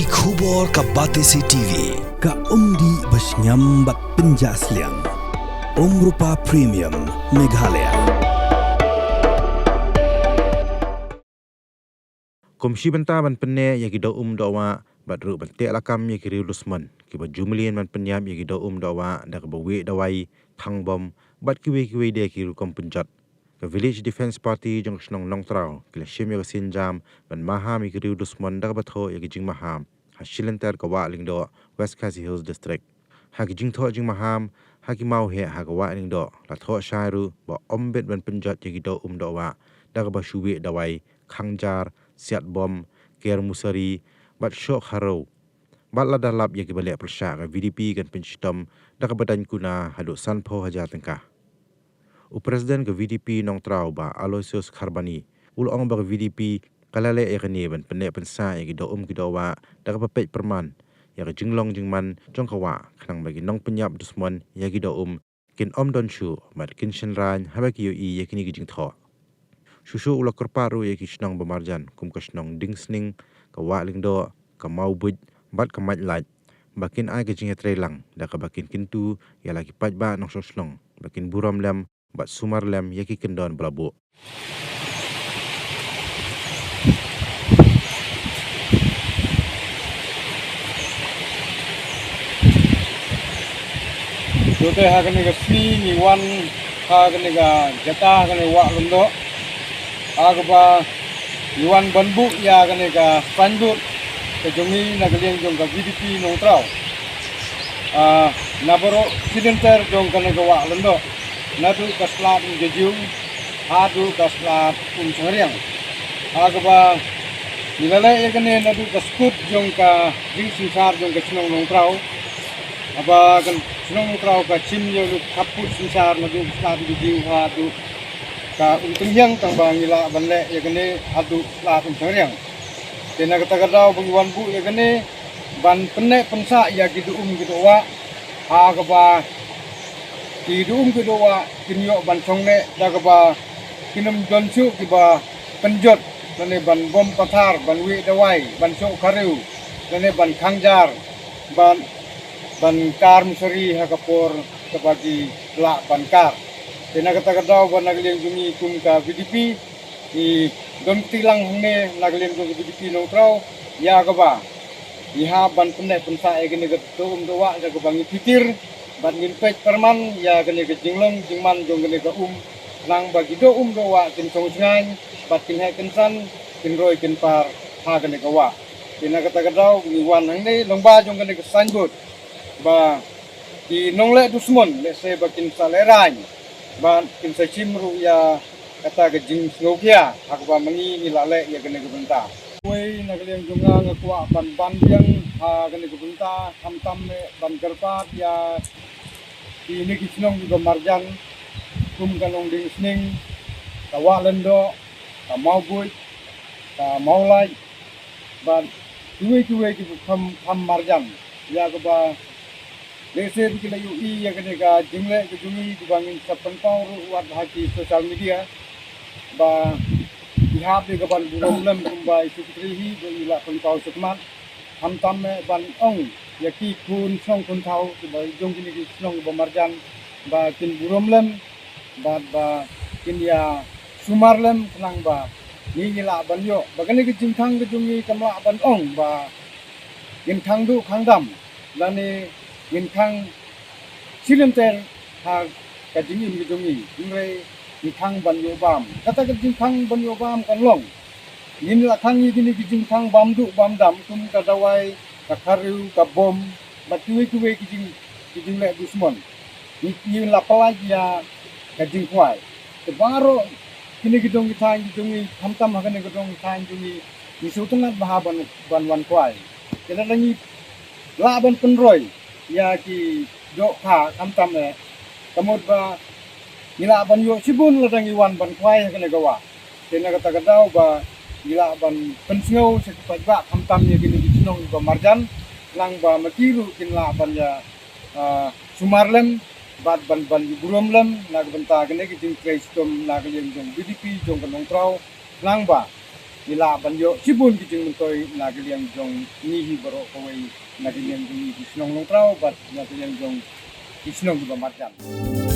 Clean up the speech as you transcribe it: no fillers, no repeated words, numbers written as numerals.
Ki khubor ka Batesi TV ka umdi basnyam bat penjaslian Rupa Premium Meghalaya. Komisi benta ban penne yagi do dawa bat ru bante lakam yagi rilusman ki ba jumlien man penyam yagi do dawa dak ba we dawai thang bom bat kiwe de ki ru kom penjat ka Village Defence Party jong snong nong trao ki la shim yagi sinjam ban maham yagi rilusman dak ba tho yagi jing maham hasilenter ka wa ling do West Khasi Hills District hagi jing tho jing maham hagi mau he haga wa ling do la tho shairu ba ombet ban penjat yagi do dawa dak ba shuwe dawai khangjar siat bom ker musari bat syok harau bat la dalap yagi balik persyak VDP kan penshitom dak badan kuna haduk sanpo haja tengkah Presiden ke VDP nong trau ba Aloysius Kharbani ulong ba VDP kalale ekani ban penek pensa yagi do kidawa dak papet perman yagi jinglong jingman jongkawa khnang bagi nong penyap dusmon yagi do kin don shu mat kin shenran habaki yo I yakini gi jing tho Susu ulah kerparu yaki senang bemarjan kum ka senang dingsning ka wa lingdo ka mau buj bat ka mat laj bakin ai ka jinga trelang da ka bakin kintu ya lagi paj ba nong senang bakin buram lam bat sumar lam yaki kendon belabu Jote hakane ga si ni wan hakane ga jata hakane wa lundo agba yuan banbu ya gane ka pandu ke jongi nagaleng jong ka VDP nong trao nabaro sidenter jong kane ka wa lendo nadu ka slat geju adu ka slat sariang agba nilale ya gane nadu ka skut jong ka jing sinsar jong ka sinong nong trao aba kan sinong nong trao ka chim yo kaput sinsar nadu slat geju adu ka untung yang tang bangila banle ya gane adu la sariang tena kata kadau bangwan bu ya gane ban penne pensa ya gitu wa agaba gitu wa kinyo ban songne dagaba kinum donsu kiba penjot lane ban bom pathar ban wi dawai ban sok khareu lane ban khangjar ban kar musari hakapor kabagi la ban kar tena kata kadau ban nagleng jungi kum ka VDP I don tilang hne nagleng jungi VDP nong trau ya kaba iha ban penne pensa e gene getu doa ja bang pikir ban ngin pek perman ya gene ke jinglong jingman jong gene ka lang bagi do doa tin song ngai bat kin he kensan kin roi kin par ha gene ka wa tena kata kadau ni wan hne lomba jong gene ke sanjut ba di nongle dusmon le se bakin salerai ban kin sa chimru ya kata ke jing snogya akba mangi nilale ya gene gebenta wei nagleng junga ngakwa ban yang ha gene gebenta tam ban gerpat ya ini kisnong juga marjan kum kanong ding sning kawa lendo ka mau buj ka mau lai ban kuwe ki kam marjan ya keba Lese bikila UI ya kene ka jingle ke jungi dibangin sa pantau ruat haki social media ba ihap de ban buromlem kumba isutrihi do ila pantau sukmat hamtam me ban ong yaki kun song kun thau ba jong kini ki snong ba marjan ba kin buromlem ba kin ya sumarlem kenang ba ni ila ban yo ba kene ki jingthang ke jungi kamla ban ong ba kin thang du khangdam lani yin khang silenter ha ka jingin gi dongi ingre ni khang ban yo bam kata ka jing khang ban yo bam kan long yin la khang yi gini gi jing khang bam du bam dam kum ka dawai ka kharu ka bom batui kuwe gi jing le dusmon ni la pala ya ka jing kwai te baro kini gi dongi thang gi dongi hamtam ha gi dongi thang dongi ni sutungat bahaban ban wan kwai kena langi la ban penroi ya ki do kha kamtam e kamot ba nila ban yo sibun ladang iwan ban kwai kene gawa tena kata kadau ba nila ban pensngau se ba kamtam ni gini ginong ba marjan lang ba makiru kinla ban ya sumarlem bat ban buromlem nag benta gene ki jing kreistom nag yeng jong BDP jong kanong trau lang ba ila banjo cibun kijing mentoi nagiliang jong nihi baro kawai nagiliang jong nihi sinong nong trao bat nagiliang jong isinong di bamatjan.